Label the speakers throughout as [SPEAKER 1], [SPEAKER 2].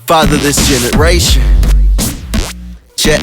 [SPEAKER 1] Fatherless generation. Check.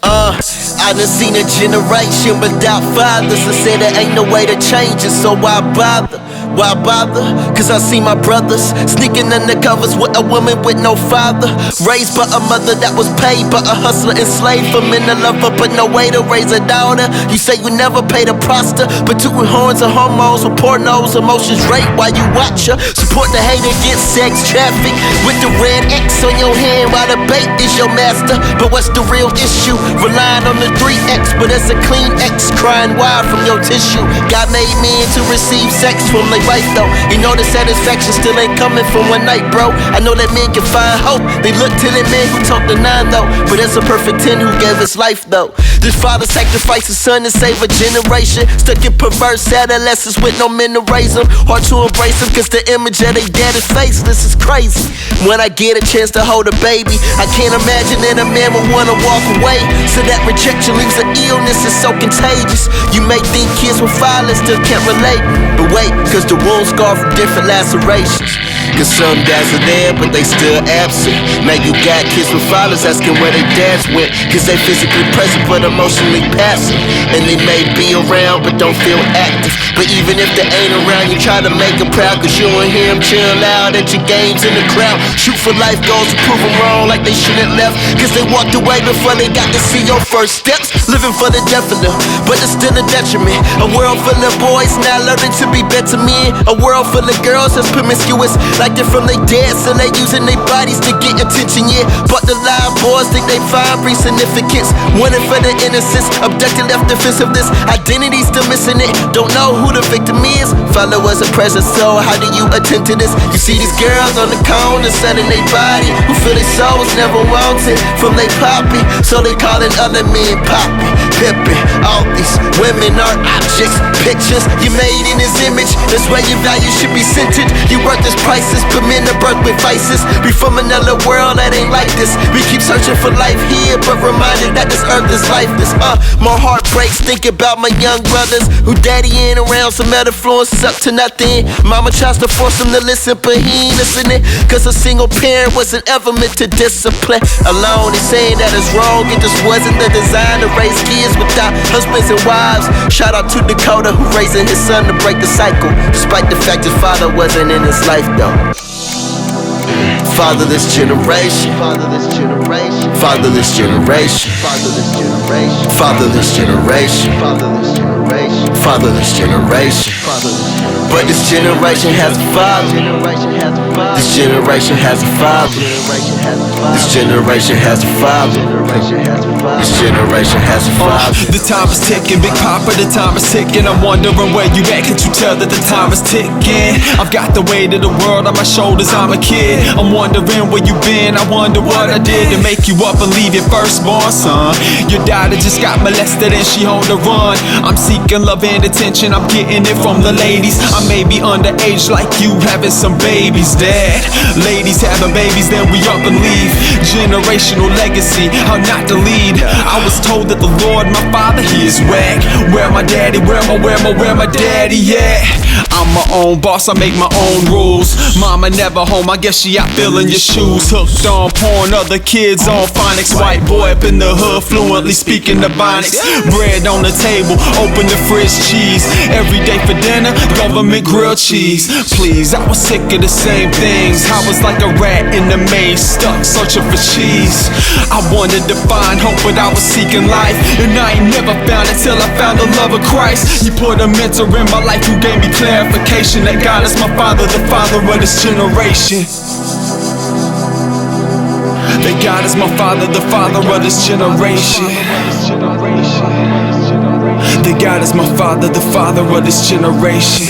[SPEAKER 1] I done seen a generation without fathers. I said there ain't no way to change it, so why bother? Why bother? Cause I see my brothers sneaking under covers with a woman with no father, raised by a mother that was paid by a hustler, enslaved for men to love her, but no way to raise a daughter. You say you never paid a proster, but two horns and hormones with pornos, emotions rape while you watch her. Support the hate against sex traffic with the red X on your hand while the bait is your master. But what's the real issue? Relying on the 3X, but it's a clean X crying wild from your tissue. God made men to receive sex from their wife though. You know the satisfaction still ain't coming from one night, bro. I know that men can find hope. They look to the man who talked the 9 though, but it's a perfect 10 who gave his life though. This father sacrificed his son to save a generation, stuck in perverse adolescents with no men to raise them. Hard to embrace them cause the image of their dad is faceless. Is crazy. When I get a chance to hold a baby, I can't imagine that a man would wanna walk away. So that rejection leaves an illness that's so contagious. You may think kids with fathers still can't relate, but wait, cause the wounds scar from different lacerations. Cause some dads are there, but they still absent. Now you got kids with fathers asking where their dads went, cause they physically present but emotionally passive. And they may be around but don't feel active. But even if they ain't around, you try to make them proud, cause you don't hear them chill loud at your games in the crowd. Shoot for life goals to prove them wrong like they shouldn't left, cause they walked away before they got to see your first steps. Living for the death of them, but it's still a detriment. A world full of boys now learning to be better men. A world full of girls that's promiscuous, like they're from their dads, so they using their bodies to get attention, yeah. But the live boys think they find brief significance, wanting for the innocence, abducted, left defensiveness, identity still missing it, don't know who the victim is. Father was a present, so how do you attend to this? You see these girls on the corner selling their body, who feel their souls never wanted from they poppy, so they calling other men poppy, pimping. All these women are objects, pictures you made in his image. That's where your value should be centered. You worth this priceless, but men are birthed with vices. We from another world that ain't like this. We keep searching for life here, but reminded that this earth is lifeless. My heart breaks thinking about my young brothers who daddy ain't around, some influences up to nothing. Mama tries to force him to listen, but he ain't listening, cause a single parent wasn't ever meant to discipline. Alone, he's saying that it's wrong. It just wasn't the design to raise kids without husbands and wives. Shout out to Dakota who raising his son to break the cycle, despite the fact his father wasn't in his life though. Fatherless generation. Fatherless generation. Fatherless generation. Fatherless generation. Fatherless generation. Fatherless generation. Fatherless generation. But this generation has a father. This generation has a father. This generation has a father. This generation has a father.
[SPEAKER 2] The time is ticking, Big Papa, the time is ticking. I'm wondering where you at, can't you tell that the time is ticking? I've got the weight of the world on my shoulders, I'm a kid. I'm wondering where you been, I wonder what I did to make you up and leave your firstborn son. Your daughter just got molested and she on the run. I'm seeking love and attention, I'm getting it from the ladies. I may be underage like you, having some babies, Dad. Ladies having babies, then we up and leave. Generational legacy, how not to lead. I was told that the Lord, my father, he is whack. Where my daddy, where my daddy at? I'm my own boss, I make my own rules. Mama never home, I guess she out filling your shoes. Hooked on porn, other kids on phonics. White boy up in the hood, fluently speaking the bonics. Bread on the table, open the fridge, cheese. Every day for dinner, government grilled cheese. Please, I was sick of the same things. I was like a rat in the maze, stuck searching for cheese. I wanted to find hope, but I was seeking life, and I ain't never found it till I found the love of Christ. He put a mentor in my life who gave me clarification that God is my father, the father of this generation. That God is my father, the father of this generation. That God is my father, the father of this generation.